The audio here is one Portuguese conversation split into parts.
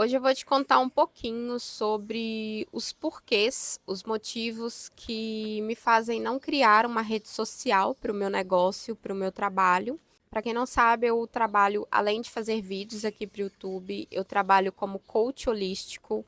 Hoje eu vou te contar um pouquinho sobre os porquês, os motivos que me fazem não criar uma rede social para o meu negócio, para o meu trabalho. Para quem não sabe, eu trabalho, além de fazer vídeos aqui para o YouTube, eu trabalho como coach holístico,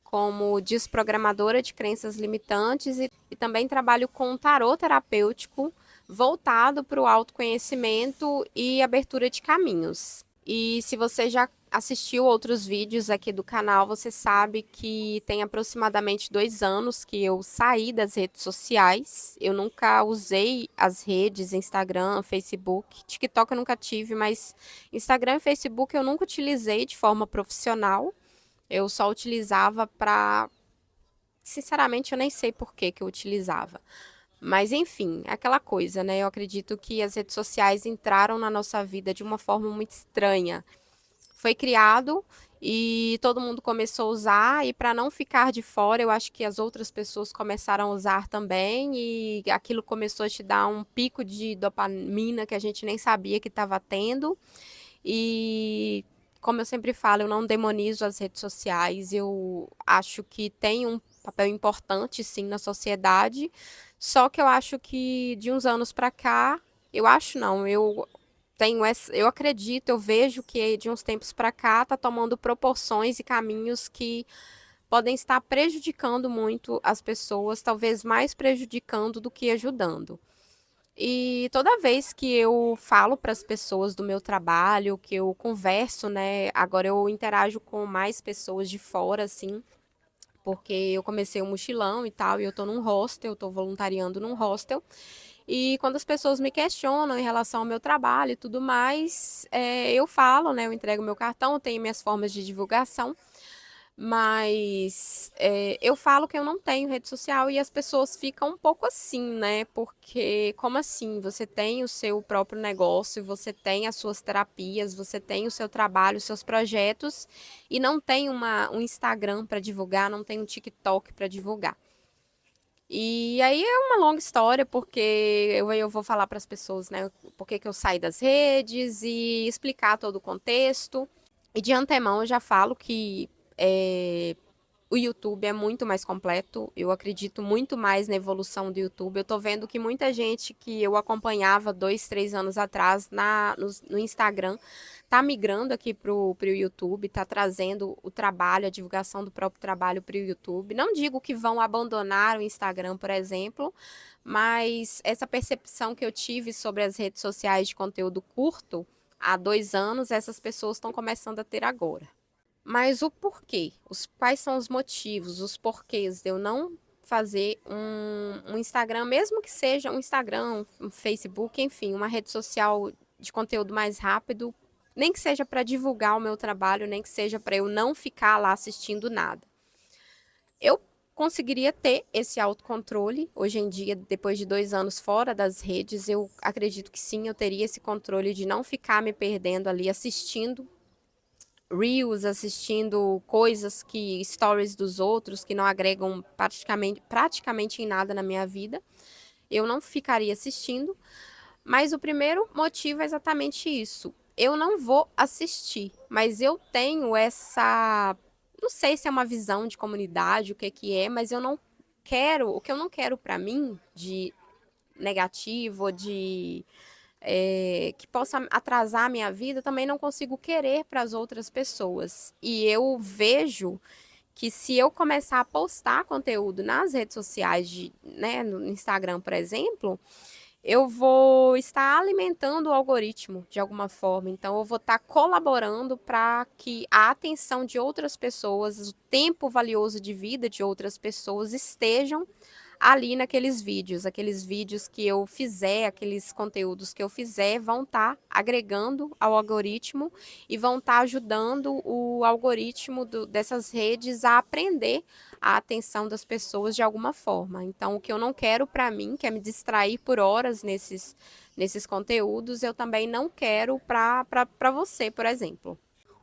como desprogramadora de crenças limitantes e também trabalho com tarô terapêutico voltado para o autoconhecimento e abertura de caminhos. E se você já assistiu outros vídeos aqui do canal, você sabe que tem aproximadamente 2 anos que eu saí das redes sociais. Eu nunca usei as redes, Instagram, Facebook, TikTok eu nunca tive, mas Instagram e Facebook eu nunca utilizei de forma profissional. Eu só utilizava para. Sinceramente, eu nem sei por que eu utilizava. Mas, enfim, é aquela coisa, né? Eu acredito que as redes sociais entraram na nossa vida de uma forma muito estranha. Foi criado e todo mundo começou a usar, e para não ficar de fora, eu acho que as outras pessoas começaram a usar também, e aquilo começou a te dar um pico de dopamina que a gente nem sabia que estava tendo. E como eu sempre falo, eu não demonizo as redes sociais, eu acho que tem um papel importante sim na sociedade, só que eu acho que de uns anos para cá, eu acho não, eu acredito, eu vejo que de uns tempos para cá está tomando proporções e caminhos que podem estar prejudicando muito as pessoas, talvez mais prejudicando do que ajudando. E toda vez que eu falo para as pessoas do meu trabalho, que eu converso, né, agora eu interajo com mais pessoas de fora, assim, porque eu comecei um mochilão e tal, e eu tô num hostel, tô voluntariando num hostel. E quando as pessoas me questionam em relação ao meu trabalho e tudo mais, eu falo, né, eu entrego meu cartão, eu tenho minhas formas de divulgação, mas eu falo que eu não tenho rede social e as pessoas ficam um pouco assim, né? Porque como assim? Você tem o seu próprio negócio, você tem as suas terapias, você tem o seu trabalho, os seus projetos e não tem um Instagram para divulgar, não tem um TikTok para divulgar. E aí é uma longa história, porque eu vou falar para as pessoas, né, por que eu saí das redes e explicar todo o contexto. E de antemão eu já falo que o YouTube é muito mais completo, eu acredito muito mais na evolução do YouTube. Eu tô vendo que muita gente que eu acompanhava 2, 3 anos atrás no Instagram tá migrando aqui pro YouTube, tá trazendo o trabalho, a divulgação do próprio trabalho para o YouTube. Não digo que vão abandonar o Instagram, por exemplo, mas essa percepção que eu tive sobre as redes sociais de conteúdo curto há 2 anos, essas pessoas estão começando a ter agora. Mas o porquê? Quais são os motivos, os porquês de eu não fazer um Instagram, mesmo que seja um Instagram, um Facebook, enfim, uma rede social de conteúdo mais rápido, nem que seja para divulgar o meu trabalho, nem que seja para eu não ficar lá assistindo nada. Eu conseguiria ter esse autocontrole. Hoje em dia, depois de 2 anos fora das redes, eu acredito que sim, eu teria esse controle de não ficar me perdendo ali assistindo Reels, assistindo coisas que stories dos outros que não agregam praticamente em nada na minha vida. Eu não ficaria assistindo, mas o primeiro motivo é exatamente isso. Eu não vou assistir, mas eu tenho essa, não sei se é uma visão de comunidade, o que é, mas eu não quero, o que eu não quero para mim de negativo, de que possa atrasar a minha vida, também não consigo querer para as outras pessoas. E eu vejo que se eu começar a postar conteúdo nas redes sociais, né, no Instagram, por exemplo, eu vou estar alimentando o algoritmo de alguma forma. Então, eu vou estar colaborando para que a atenção de outras pessoas, o tempo valioso de vida de outras pessoas estejam ali naqueles vídeos. Aqueles vídeos que eu fizer, aqueles conteúdos que eu fizer, vão estar agregando ao algoritmo e vão estar ajudando o algoritmo dessas redes a aprender a atenção das pessoas de alguma forma. Então, o que eu não quero para mim, que é me distrair por horas nesses conteúdos, eu também não quero para você, por exemplo.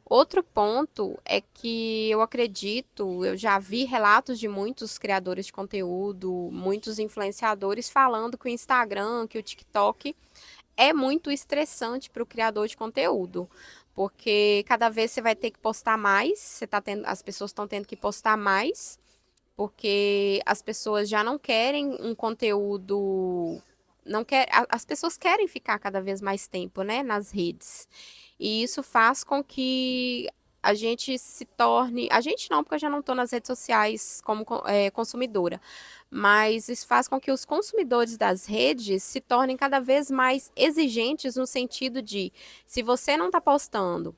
Outro ponto é que eu acredito, eu já vi relatos de muitos criadores de conteúdo, muitos influenciadores falando que o Instagram, que o TikTok é muito estressante para o criador de conteúdo, porque cada vez você vai ter que postar mais, as pessoas estão tendo que postar mais, porque as pessoas já não querem um conteúdo, não quer, as pessoas querem ficar cada vez mais tempo, né, nas redes. E isso faz com que a gente se torne, a gente não, porque eu já não estou nas redes sociais como consumidora, mas isso faz com que os consumidores das redes se tornem cada vez mais exigentes no sentido de, se você não está postando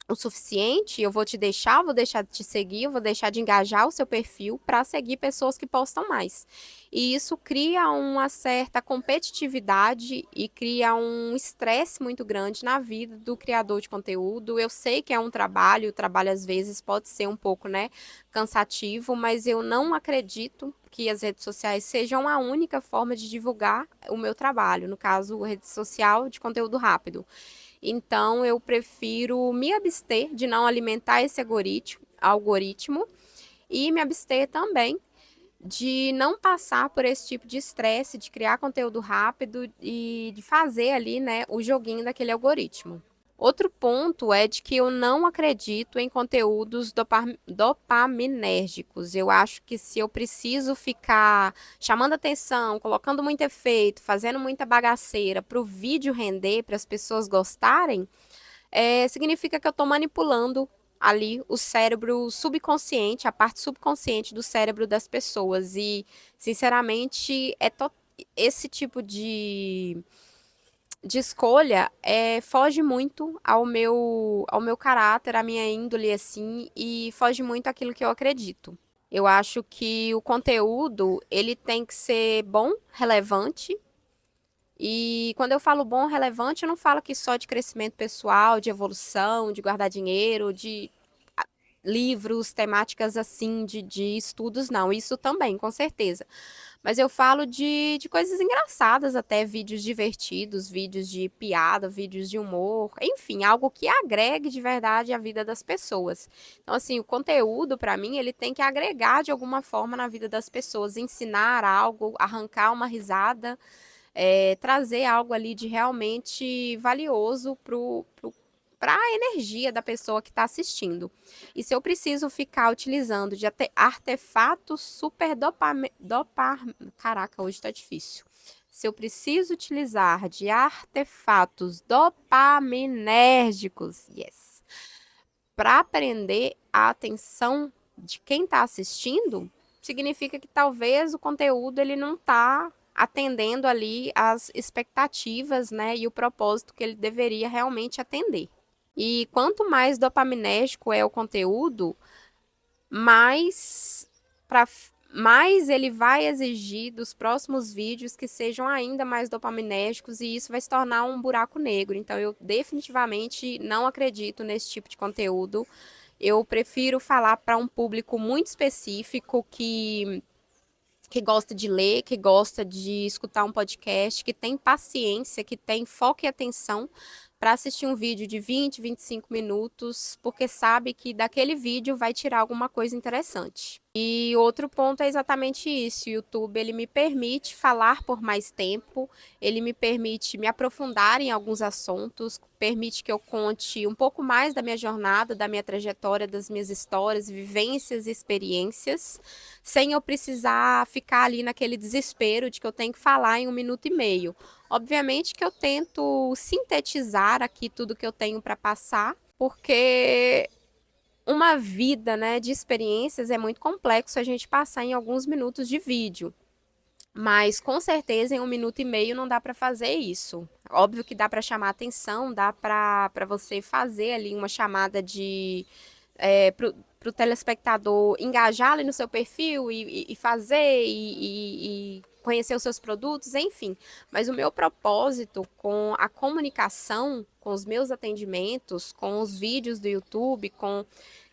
o suficiente, eu vou deixar de te seguir, eu vou deixar de engajar o seu perfil para seguir pessoas que postam mais. E isso cria uma certa competitividade e cria um estresse muito grande na vida do criador de conteúdo. Eu sei que é um trabalho, o trabalho às vezes pode ser um pouco, né, cansativo, mas eu não acredito que as redes sociais sejam a única forma de divulgar o meu trabalho, no caso, rede social de conteúdo rápido. Então, eu prefiro me abster de não alimentar esse algoritmo e me abster também de não passar por esse tipo de estresse, de criar conteúdo rápido e de fazer ali, né, o joguinho daquele algoritmo. Outro ponto é de que eu não acredito em conteúdos dopaminérgicos. Eu acho que se eu preciso ficar chamando atenção, colocando muito efeito, fazendo muita bagaceira para o vídeo render, para as pessoas gostarem, significa que eu estou manipulando ali o cérebro subconsciente, a parte subconsciente do cérebro das pessoas. E, sinceramente, esse tipo de escolha foge muito ao meu caráter, à minha índole, assim, e foge muito àquilo que eu acredito. Eu acho que o conteúdo, ele tem que ser bom, relevante, e quando eu falo bom, relevante, eu não falo aqui só de crescimento pessoal, de evolução, de guardar dinheiro, de livros, temáticas assim, de estudos, não. Isso também, com certeza. Mas eu falo de coisas engraçadas, até vídeos divertidos, vídeos de piada, vídeos de humor, enfim, algo que agregue de verdade a vida das pessoas. Então, assim, o conteúdo, para mim, ele tem que agregar de alguma forma na vida das pessoas, ensinar algo, arrancar uma risada, trazer algo ali de realmente valioso para a energia da pessoa que está assistindo. E se eu preciso ficar utilizando de artefatos super caraca, hoje está difícil. Se eu preciso utilizar de artefatos dopaminérgicos, yes, para prender a atenção de quem está assistindo, significa que talvez o conteúdo ele não está atendendo ali as expectativas, né, e o propósito que ele deveria realmente atender. E quanto mais dopaminérgico é o conteúdo, mais para mais ele vai exigir dos próximos vídeos que sejam ainda mais dopaminérgicos e isso vai se tornar um buraco negro. Então eu definitivamente não acredito nesse tipo de conteúdo. Eu prefiro falar para um público muito específico que gosta de ler, que gosta de escutar um podcast, que tem paciência, que tem foco e atenção para assistir um vídeo de 20, 25 minutos, porque sabe que daquele vídeo vai tirar alguma coisa interessante. E outro ponto é exatamente isso, o YouTube ele me permite falar por mais tempo, ele me permite me aprofundar em alguns assuntos, permite que eu conte um pouco mais da minha jornada, da minha trajetória, das minhas histórias, vivências e experiências, sem eu precisar ficar ali naquele desespero de que eu tenho que falar em 1 minuto e meio. Obviamente que eu tento sintetizar aqui tudo que eu tenho para passar, porque uma vida, né, de experiências é muito complexo a gente passar em alguns minutos de vídeo. Mas com certeza em 1 minuto e meio não dá para fazer isso. Óbvio que dá para chamar atenção, dá para você fazer ali uma chamada de para o telespectador engajar ali no seu perfil e fazer e conhecer os seus produtos, enfim. Mas o meu propósito com a comunicação, com os meus atendimentos, com os vídeos do YouTube,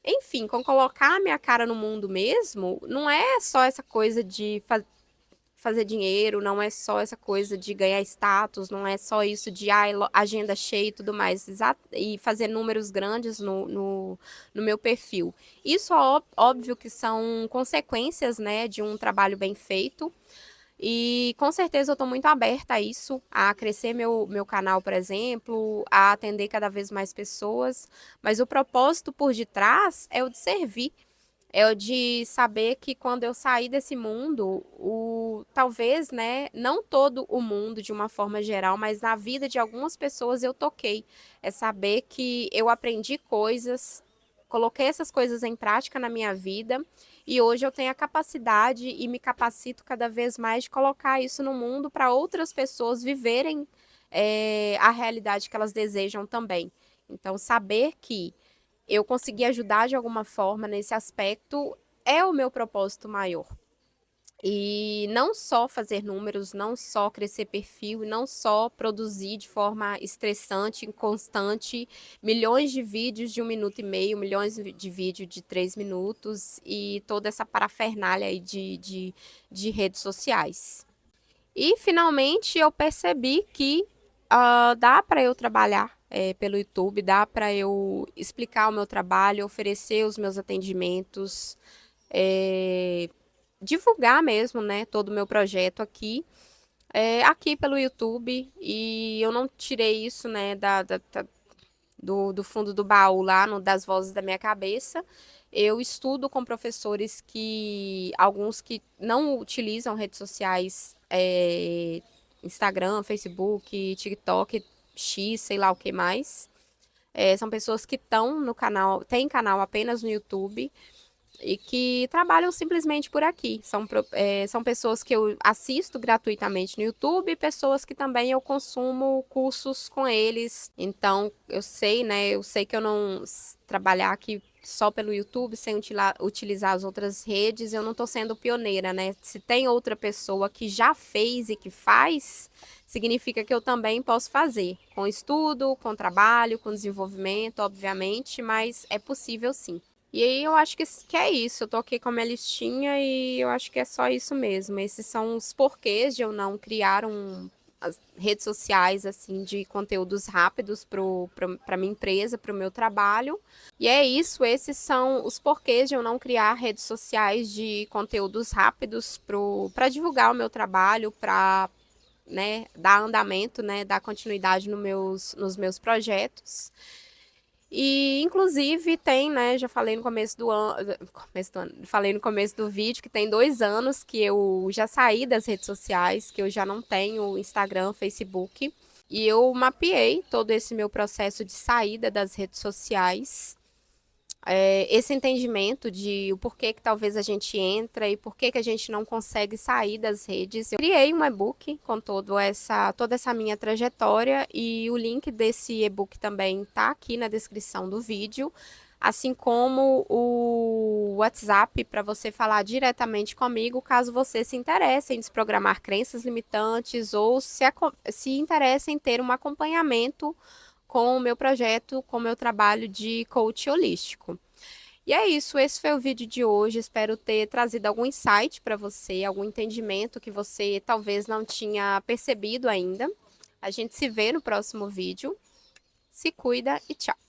enfim, com colocar a minha cara no mundo mesmo, não é só essa coisa de fazer dinheiro, não é só essa coisa de ganhar status, não é só isso de agenda cheia e tudo mais, e fazer números grandes no meu perfil. Isso é óbvio que são consequências, né, de um trabalho bem feito, E com certeza eu estou muito aberta a isso, a crescer meu canal, por exemplo, a atender cada vez mais pessoas, mas o propósito por detrás é o de servir, é o de saber que quando eu sair desse mundo, talvez, né, não todo o mundo de uma forma geral, mas na vida de algumas pessoas eu toquei. É saber que eu aprendi coisas, coloquei essas coisas em prática na minha vida e hoje eu tenho a capacidade e me capacito cada vez mais de colocar isso no mundo para outras pessoas viverem a realidade que elas desejam também. Então, saber que eu consegui ajudar de alguma forma nesse aspecto é o meu propósito maior. E não só fazer números, não só crescer perfil, não só produzir de forma estressante, constante, milhões de vídeos de 1 minuto e meio, milhões de vídeos de 3 minutos e toda essa parafernália aí de redes sociais. E finalmente eu percebi que dá para eu trabalhar pelo YouTube, dá para eu explicar o meu trabalho, oferecer os meus atendimentos, é, divulgar mesmo, né, todo o meu projeto aqui pelo YouTube. E eu não tirei isso, né, do fundo do baú lá, das vozes da minha cabeça. Eu estudo com professores alguns que não utilizam redes sociais, Instagram, Facebook, TikTok, X, sei lá o que mais. São pessoas que estão no canal, têm canal apenas no YouTube e que trabalham simplesmente por aqui. São pessoas que eu assisto gratuitamente no YouTube, pessoas que também eu consumo cursos com eles. Então, eu sei, né? Eu sei que eu não trabalhar aqui só pelo YouTube, sem utilizar as outras redes, eu não estou sendo pioneira, né? Se tem outra pessoa que já fez e que faz, significa que eu também posso fazer, com estudo, com trabalho, com desenvolvimento, obviamente, mas é possível sim. E aí eu acho que é isso, eu tô aqui com a minha listinha e eu acho que é só isso mesmo. Esses são os porquês de eu não criar as redes sociais assim de conteúdos rápidos para minha empresa, para o meu trabalho. E é isso, esses são os porquês de eu não criar redes sociais de conteúdos rápidos para divulgar o meu trabalho, para, né, dar andamento, né, dar continuidade nos meus projetos. E, inclusive, tem, né, já falei no falei no começo do vídeo que tem 2 anos que eu já saí das redes sociais, que eu já não tenho Instagram, Facebook, e eu mapeei todo esse meu processo de saída das redes sociais, esse entendimento de o porquê que talvez a gente entra e porquê que a gente não consegue sair das redes. Eu criei um e-book com toda essa minha trajetória e o link desse e-book também está aqui na descrição do vídeo, assim como o WhatsApp para você falar diretamente comigo caso você se interesse em desprogramar crenças limitantes ou se interesse em ter um acompanhamento com o meu projeto, com o meu trabalho de coach holístico. E é isso, esse foi o vídeo de hoje. Espero ter trazido algum insight para você, algum entendimento que você talvez não tinha percebido ainda. A gente se vê no próximo vídeo. Se cuida e tchau!